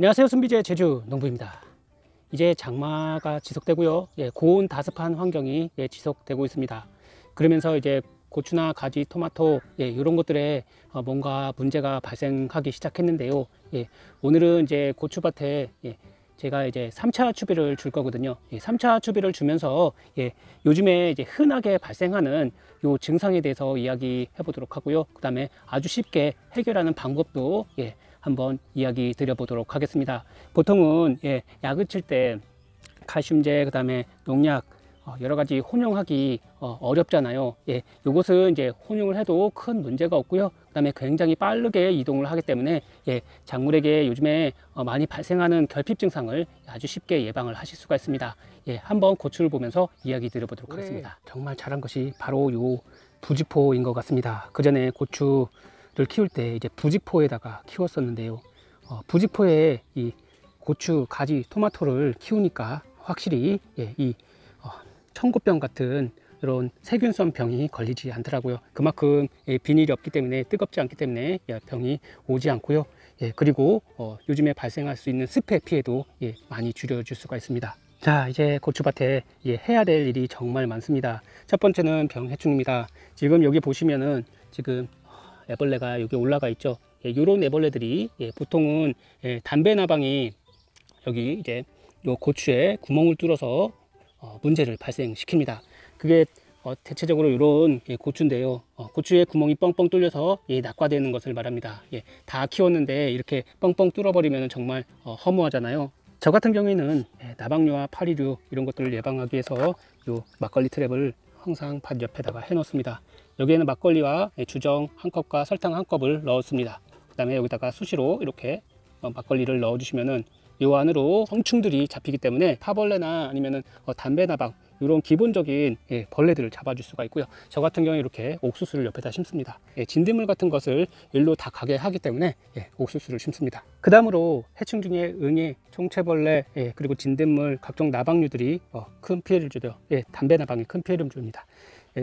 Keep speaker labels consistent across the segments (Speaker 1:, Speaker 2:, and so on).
Speaker 1: 안녕하세요. 순비제 제주 농부입니다. 이제 장마가 지속되고요. 고온 다습한 환경이 지속되고 있습니다. 그러면서 이제 고추나 가지, 토마토 이런 것들에 뭔가 문제가 발생하기 시작했는데요. 오늘은 이제 고추밭에 제가 이제 3차 추비를 줄 거거든요. 3차 추비를 주면서 요즘에 이제 흔하게 발생하는 요 증상에 대해서 이야기해 보도록 하고요. 그 다음에 아주 쉽게 해결하는 방법도 한번 이야기 드려보도록 하겠습니다. 보통은 약을 칠 때 칼슘제, 그 다음에 농약 여러 가지 혼용하기 어렵잖아요. 요것은 이제 혼용을 해도 큰 문제가 없고요. 그 다음에 굉장히 빠르게 이동을 하기 때문에 작물에게 요즘에 많이 발생하는 결핍 증상을 아주 쉽게 예방을 하실 수가 있습니다. 한번 고추를 보면서 이야기 드려보도록 하겠습니다. 정말 잘한 것이 바로 요 부직포인 것 같습니다. 그 전에 고추를 키울 때 이제 부직포에다가 키웠었는데요. 부직포에 이 고추, 가지, 토마토를 키우니까 확실히 이 청고병 같은 이런 세균성 병이 걸리지 않더라고요. 그만큼 비닐이 없기 때문에, 뜨겁지 않기 때문에 병이 오지 않고요. 그리고 요즘에 발생할 수 있는 습해 피해도 많이 줄여줄 수가 있습니다. 자, 이제 고추밭에 해야 될 일이 정말 많습니다. 첫 번째는 병 해충입니다. 지금 여기 보시면은 지금 애벌레가 여기 올라가 있죠. 이런 애벌레들이 보통은 담배 나방이 여기 이제 요 고추에 구멍을 뚫어서 문제를 발생시킵니다. 그게 대체적으로 이런 고추인데요. 고추에 구멍이 뻥뻥 뚫려서 낙과되는 것을 말합니다. 다 키웠는데 이렇게 뻥뻥 뚫어버리면 정말 허무하잖아요. 저 같은 경우에는 나방류와 파리류 이런 것들을 예방하기 위해서 요 막걸리 트랩을 항상 밭 옆에다가 해 놓습니다. 여기에는 막걸리와 주정 한 컵과 설탕 한 컵을 넣었습니다. 그 다음에 여기다가 수시로 이렇게 막걸리를 넣어 주시면은 요 안으로 성충들이 잡히기 때문에 파벌레나 아니면은 담배 나방 이런 기본적인 벌레들을 잡아줄 수가 있고요. 저 같은 경우에 이렇게 옥수수를 옆에다 심습니다. 진딧물 같은 것을 일로 다 가게 하기 때문에 옥수수를 심습니다. 그 다음으로 해충 중에 응애, 총채벌레 그리고 진딧물, 각종 나방류들이 큰 피해를 주죠. 담배 나방이 큰 피해를 줍니다.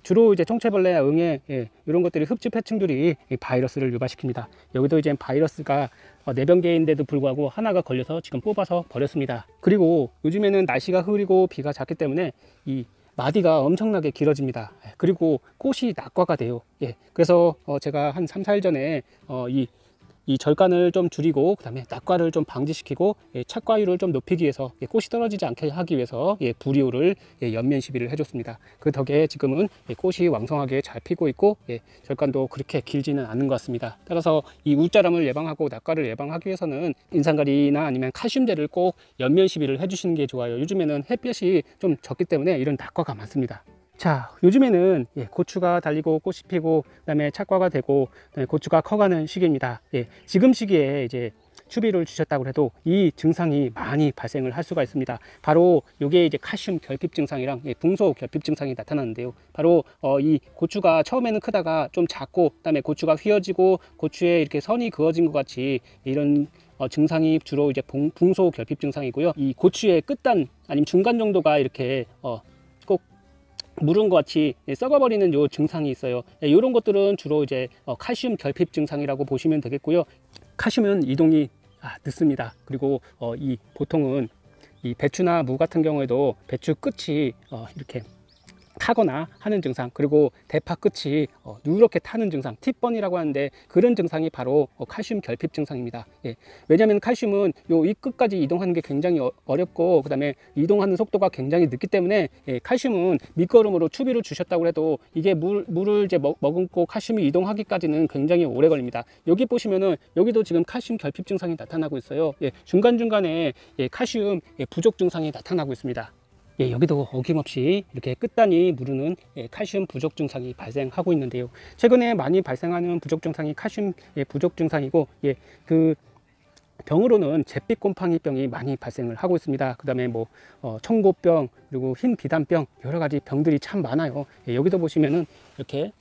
Speaker 1: 주로 이제 총채벌레, 응애 이런 것들이 흡집 해충들이 바이러스를 유발시킵니다. 여기도 이제 바이러스가 내병계인데도 불구하고 하나가 걸려서 지금 뽑아서 버렸습니다. 그리고 요즘에는 날씨가 흐리고 비가 잦기 때문에 이 마디가 엄청나게 길어집니다. 그리고 꽃이 낙과가 돼요. 그래서 제가 한 3, 4일 전에 이 절간을 좀 줄이고 그 다음에 낙과를 좀 방지시키고 착과율을 좀 높이기 위해서 꽃이 떨어지지 않게 하기 위해서 부리오를 연면 시비를 해줬습니다. 그 덕에 지금은 꽃이 왕성하게 잘 피고 있고 절간도 그렇게 길지는 않은 것 같습니다. 따라서 이 울자람을 예방하고 낙과를 예방하기 위해서는 인산가리나 아니면 칼슘제를 꼭 연면 시비를 해주시는 게 좋아요. 요즘에는 햇볕이 좀 적기 때문에 이런 낙과가 많습니다. 자, 요즘에는 고추가 달리고 꽃이 피고 그다음에 착과가 되고 그다음에 고추가 커가는 시기입니다. 지금 시기에 이제 추비를 주셨다고 해도 이 증상이 많이 발생을 할 수가 있습니다. 바로 이게 이제 칼슘 결핍 증상이랑 붕소 결핍 증상이 나타나는데요. 바로 이 고추가 처음에는 크다가 좀 작고 그다음에 고추가 휘어지고 고추에 이렇게 선이 그어진 것 같이 이런 증상이 주로 이제 붕소 결핍 증상이고요. 이 고추의 끝단 아니면 중간 정도가 이렇게 꼭 무른 것 같이 썩어버리는 요 증상이 있어요. 이런 것들은 주로 이제 칼슘 결핍 증상이라고 보시면 되겠고요. 칼슘은 이동이 늦습니다. 그리고 이 보통은 이 배추나 무 같은 경우에도 배추 끝이 이렇게 타거나 하는 증상, 그리고 대파 끝이 누렇게 타는 증상, 팁번이라고 하는데 그런 증상이 바로 칼슘 결핍 증상입니다. 왜냐하면 칼슘은 이 끝까지 이동하는 게 굉장히 어렵고 그 다음에 이동하는 속도가 굉장히 늦기 때문에 칼슘은 밑거름으로 추비를 주셨다고 해도 이게 물을 이제 머금고 칼슘이 이동하기까지는 굉장히 오래 걸립니다. 여기 보시면은 여기도 지금 칼슘 결핍 증상이 나타나고 있어요. 중간중간에 칼슘 부족 증상이 나타나고 있습니다. 여기도 어김없이 이렇게 끝단이 무르는 칼슘 부족 증상이 발생하고 있는데요. 최근에 많이 발생하는 부족 증상이 칼슘 부족 증상이고, 그 병으로는 잿빛 곰팡이병이 많이 발생을 하고 있습니다. 그 다음에 뭐 청고병, 그리고 흰 비단병, 여러 가지 병들이 참 많아요. 여기도 보시면은 이렇게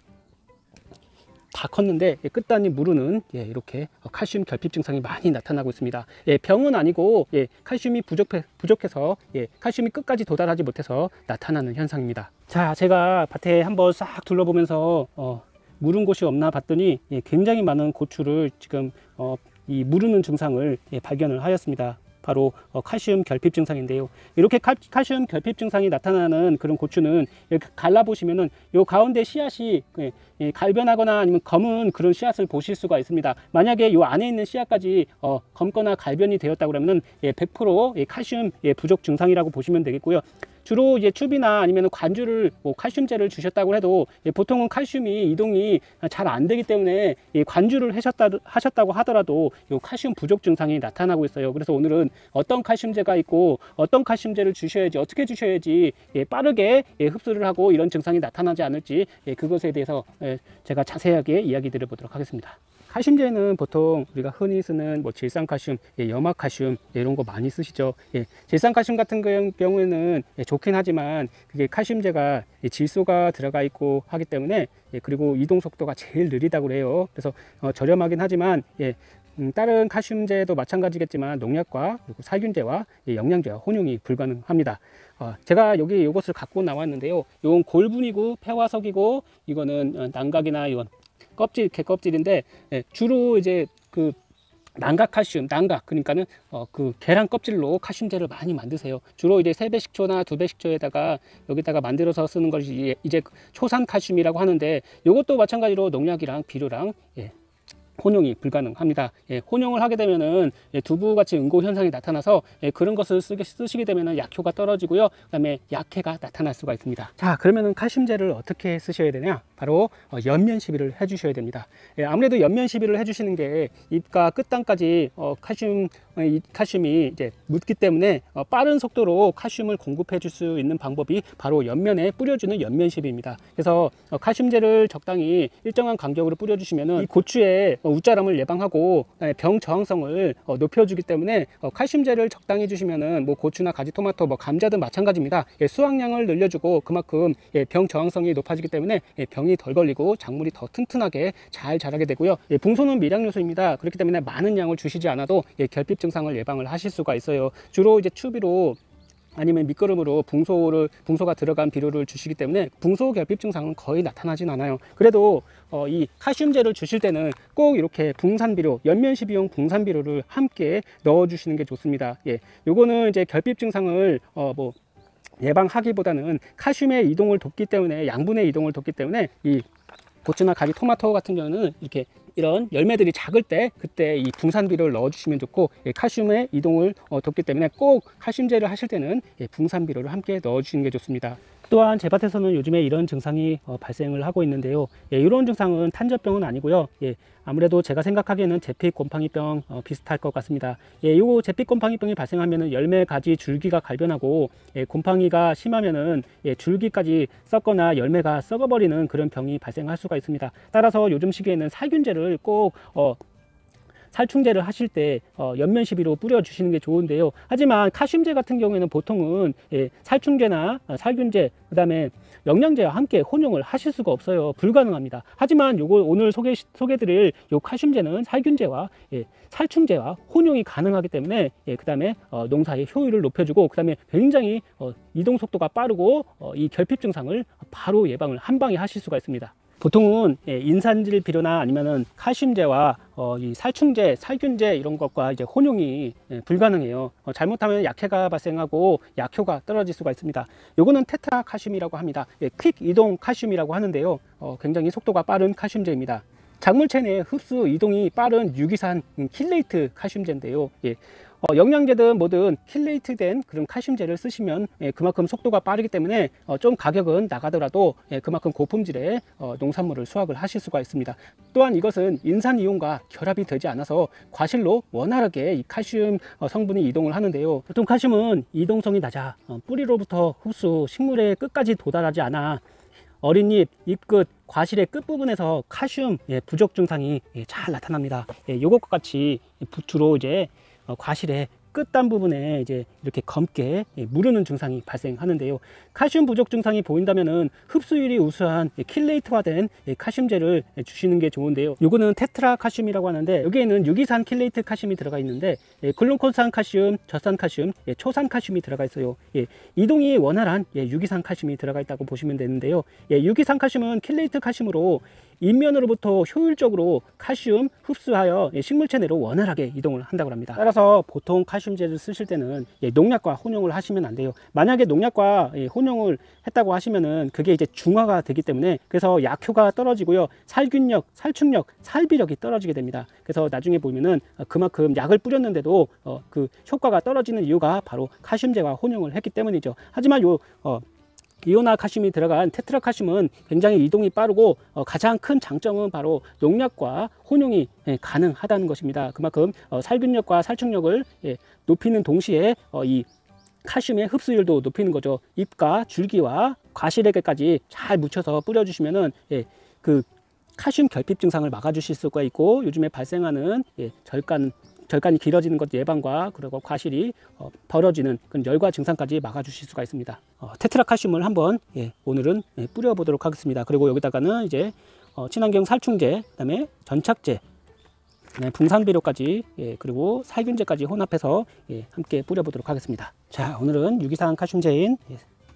Speaker 1: 다 컸는데 끝단이 무르는 이렇게 칼슘 결핍 증상이 많이 나타나고 있습니다. 병은 아니고 칼슘이 부족해서 칼슘이 끝까지 도달하지 못해서 나타나는 현상입니다. 자, 제가 밭에 한번 싹 둘러보면서 무른 곳이 없나 봤더니 굉장히 많은 고추를 지금 이 무르는 증상을 발견을 하였습니다. 바로 칼슘 결핍 증상인데요. 이렇게 칼슘 결핍 증상이 나타나는 그런 고추는 이렇게 갈라보시면은 요 가운데 씨앗이 갈변하거나 아니면 검은 그런 씨앗을 보실 수가 있습니다. 만약에 요 안에 있는 씨앗까지 검거나 갈변이 되었다 그러면은 100% 칼슘 부족 증상이라고 보시면 되겠고요. 주로 이제 튜브나 아니면 관주를 칼슘제를 주셨다고 해도 보통은 칼슘이 이동이 잘 안 되기 때문에 관주를 하셨다고 하더라도 이 칼슘 부족 증상이 나타나고 있어요. 그래서 오늘은 어떤 칼슘제가 있고 어떤 칼슘제를 주셔야지, 어떻게 주셔야지 빠르게 흡수를 하고 이런 증상이 나타나지 않을지 그것에 대해서 제가 자세하게 이야기 드려보도록 하겠습니다. 칼슘제는 보통 우리가 흔히 쓰는 질산칼슘, 염화칼슘 이런 거 많이 쓰시죠. 질산칼슘 같은 경우에는 좋긴 하지만 그게 칼슘제가 질소가 들어가 있고 하기 때문에 그리고 이동 속도가 제일 느리다고 그래요. 그래서 저렴하긴 하지만 다른 칼슘제도 마찬가지겠지만 농약과 그리고 살균제와 영양제와 혼용이 불가능합니다. 제가 여기 이것을 갖고 나왔는데요. 이건 골분이고 폐화석이고 이거는 난각이나 이건 껍질, 개껍질인데 주로 이제 그 난각 칼슘, 난각 그러니까는 그 계란 껍질로 칼슘제를 많이 만드세요. 주로 이제 3배 식초나 2배 식초에다가 여기다가 만들어서 쓰는 것이 이제 초산 칼슘이라고 하는데 이것도 마찬가지로 농약이랑 비료랑 혼용이 불가능합니다. 혼용을 하게 되면은 두부같이 응고 현상이 나타나서 그런 것을 쓰시게 되면은 약효가 떨어지고요. 그 다음에 약해가 나타날 수가 있습니다. 자, 그러면은 칼슘제를 어떻게 쓰셔야 되냐? 바로 연면 시비를 해 주셔야 됩니다. 아무래도 연면 시비를 해 주시는 게 잎과 끝단까지 칼슘이 이제 묻기 때문에 빠른 속도로 칼슘을 공급해 줄 수 있는 방법이 바로 연면에 뿌려주는 연면 시비입니다. 그래서 칼슘제를 적당히 일정한 간격으로 뿌려 주시면은 이 고추의 웃자람을 예방하고 병 저항성을 높여주기 때문에 칼슘제를 적당히 주시면은 고추나 가지, 토마토, 감자든 마찬가지입니다. 수확량을 늘려주고 그만큼 병 저항성이 높아지기 때문에 병이 덜 걸리고 작물이 더 튼튼하게 잘 자라게 되고요. 붕소는 미량 요소입니다. 그렇기 때문에 많은 양을 주시지 않아도 결핍 증상을 예방을 하실 수가 있어요. 주로 이제 추비로 아니면 밑거름으로 붕소가 들어간 비료를 주시기 때문에 붕소 결핍 증상은 거의 나타나진 않아요. 그래도 이 칼슘제를 주실 때는 꼭 이렇게 붕산비료, 연면시비용 붕산비료를 함께 넣어 주시는 게 좋습니다. 요거는 이제 결핍 증상을 예방하기보다는 칼슘의 이동을 돕기 때문에, 양분의 이동을 돕기 때문에 이 고추나 가지, 토마토 같은 경우는 이런 열매들이 작을 때 그때 이 붕산비료를 넣어 주시면 좋고, 칼슘의 이동을 돕기 때문에 꼭 칼슘제를 하실 때는 붕산비료를 함께 넣어 주시는 게 좋습니다. 또한 제 밭에서는 요즘에 이런 증상이 발생을 하고 있는데요. 이런 증상은 탄저병은 아니고요. 아무래도 제가 생각하기에는 제픽 곰팡이병 비슷할 것 같습니다. 요 제픽 곰팡이병이 발생하면은 열매, 가지, 줄기가 갈변하고 곰팡이가 심하면은 줄기까지 썩거나 열매가 썩어버리는 그런 병이 발생할 수가 있습니다. 따라서 요즘 시기에는 살균제를 꼭 살충제를 하실 때 연면 시비로 뿌려 주시는 게 좋은데요. 하지만 칼슘제 같은 경우에는 보통은 살충제나 살균제, 그 다음에 영양제와 함께 혼용을 하실 수가 없어요. 불가능합니다. 하지만 요거 오늘 소개드릴 요 칼슘제는 살균제와 살충제와 혼용이 가능하기 때문에 그 다음에 농사의 효율을 높여주고, 그 다음에 굉장히 이동 속도가 빠르고 이 결핍 증상을 바로 예방을 한 방에 하실 수가 있습니다. 보통은 인산질 비료나 아니면은 칼슘제와 이 살충제, 살균제 이런 것과 이제 혼용이 불가능해요. 잘못하면 약해가 발생하고 약효가 떨어질 수가 있습니다. 요거는 테트라 칼슘이라고 합니다. 퀵 이동 칼슘이라고 하는데요. 굉장히 속도가 빠른 칼슘제입니다. 작물체 내 흡수 이동이 빠른 유기산 킬레이트 칼슘제인데요. 영양제든 뭐든 킬레이트된 그런 칼슘제를 쓰시면 그만큼 속도가 빠르기 때문에 좀 가격은 나가더라도 그만큼 고품질의 농산물을 수확을 하실 수가 있습니다. 또한 이것은 인산이온과 결합이 되지 않아서 과실로 원활하게 이 칼슘 성분이 이동을 하는데요. 보통 칼슘은 이동성이 낮아 뿌리로부터 흡수, 식물의 끝까지 도달하지 않아 어린 잎, 잎끝, 과실의 끝부분에서 칼슘 부족 증상이 잘 나타납니다. 요것과 같이 주로 이제 과실의 끝단 부분에 이제 이렇게 검게 무르는 증상이 발생하는데요. 칼슘 부족 증상이 보인다면은 흡수율이 우수한 킬레이트화된 칼슘제를 주시는 게 좋은데요. 요거는 테트라 칼슘이라고 하는데 여기에는 유기산 킬레이트 칼슘이 들어가 있는데 글루콘산 칼슘, 젖산 칼슘, 초산 칼슘이 들어가 있어요. 이동이 원활한 유기산 칼슘이 들어가 있다고 보시면 되는데요. 유기산 칼슘은 킬레이트 칼슘으로 인면으로부터 효율적으로 칼슘 흡수하여 식물체 내로 원활하게 이동을 한다고 합니다. 따라서 보통 칼슘제를 쓰실 때는 농약과 혼용을 하시면 안 돼요. 만약에 농약과 혼용을 했다고 하시면은 그게 이제 중화가 되기 때문에 그래서 약효가 떨어지고요, 살균력, 살충력, 살비력이 떨어지게 됩니다. 그래서 나중에 보면은 그만큼 약을 뿌렸는데도 그 효과가 떨어지는 이유가 바로 칼슘제와 혼용을 했기 때문이죠. 하지만 이오나 칼슘이 들어간 테트라 칼슘은 굉장히 이동이 빠르고 가장 큰 장점은 바로 농약과 혼용이 가능하다는 것입니다. 그만큼 살균력과 살충력을 높이는 동시에 이 칼슘의 흡수율도 높이는 거죠. 잎과 줄기와 과실에게까지 잘 묻혀서 뿌려주시면은 그 칼슘 결핍 증상을 막아주실 수가 있고, 요즘에 발생하는 절간이 길어지는 것 예방과 그리고 과실이 벌어지는 그런 열과 증상까지 막아주실 수가 있습니다. 테트라 칼슘을 한번 오늘은 뿌려보도록 하겠습니다. 그리고 여기다가는 이제 친환경 살충제, 그다음에 전착제, 붕산비료까지 그리고 살균제까지 혼합해서 함께 뿌려보도록 하겠습니다. 자, 오늘은 유기산 칼슘제인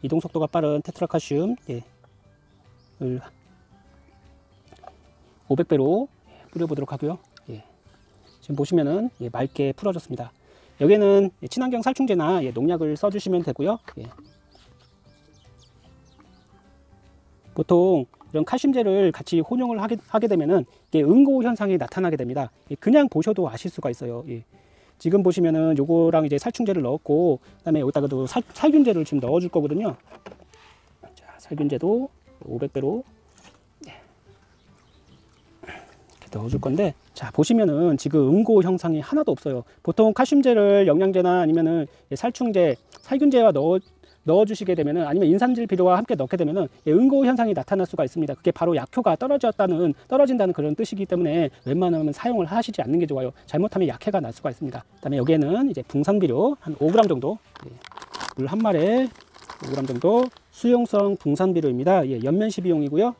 Speaker 1: 이동 속도가 빠른 테트라 칼슘 500배로 뿌려보도록 하고요. 지금 보시면은 맑게 풀어졌습니다. 여기에는 친환경 살충제나 농약을 써주시면 되고요. 보통 이런 칼슘제를 같이 혼용을 하게 되면은 응고 현상이 나타나게 됩니다. 그냥 보셔도 아실 수가 있어요. 지금 보시면은 요거랑 이제 살충제를 넣었고, 그다음에 여기다가도 살균제를 지금 넣어줄 거거든요. 자, 살균제도 500배로 넣어줄 건데, 자 보시면은 지금 응고 현상이 하나도 없어요. 보통 칼슘제를 영양제나 아니면은 살충제, 살균제와 넣어주시게 되면은, 아니면 인산질 비료와 함께 넣게 되면은 응고 현상이 나타날 수가 있습니다. 그게 바로 약효가 떨어진다는 그런 뜻이기 때문에 웬만하면 사용을 하시지 않는 게 좋아요. 잘못하면 약해가 날 수가 있습니다. 그다음에 여기에는 이제 붕산비료 한 5g 정도, 물 한 마리에 5g 정도 수용성 붕산비료입니다. 연면 12용이고요.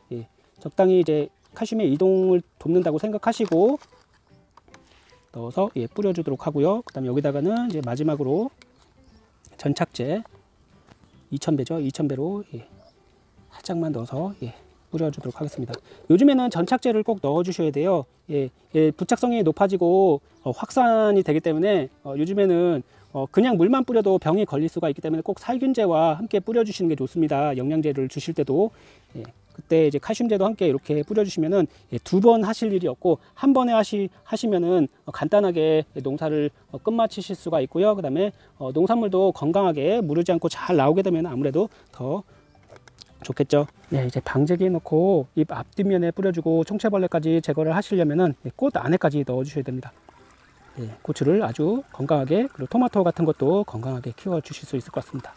Speaker 1: 적당히 이제 칼슘의 이동을 돕는다고 생각하시고 넣어서 뿌려주도록 하고요. 그 다음에 여기다가는 이제 마지막으로 전착제 2000배죠. 2000배로 살짝만 넣어서 뿌려주도록 하겠습니다. 요즘에는 전착제를 꼭 넣어주셔야 돼요. 부착성이 높아지고 확산이 되기 때문에 요즘에는 그냥 물만 뿌려도 병이 걸릴 수가 있기 때문에 꼭 살균제와 함께 뿌려주시는 게 좋습니다. 영양제를 주실 때도 그때 이제 칼슘제도 함께 이렇게 뿌려주시면은 2번 하실 일이 없고 한 번에 하시면은 간단하게 농사를 끝마치실 수가 있고요. 그 다음에 농산물도 건강하게 무르지 않고 잘 나오게 되면 아무래도 더 좋겠죠. 이제 방제기에 넣고 잎 앞뒷면에 뿌려주고 총체벌레까지 제거를 하시려면은 꽃 안에까지 넣어주셔야 됩니다. 고추를 아주 건강하게, 그리고 토마토 같은 것도 건강하게 키워 주실 수 있을 것 같습니다.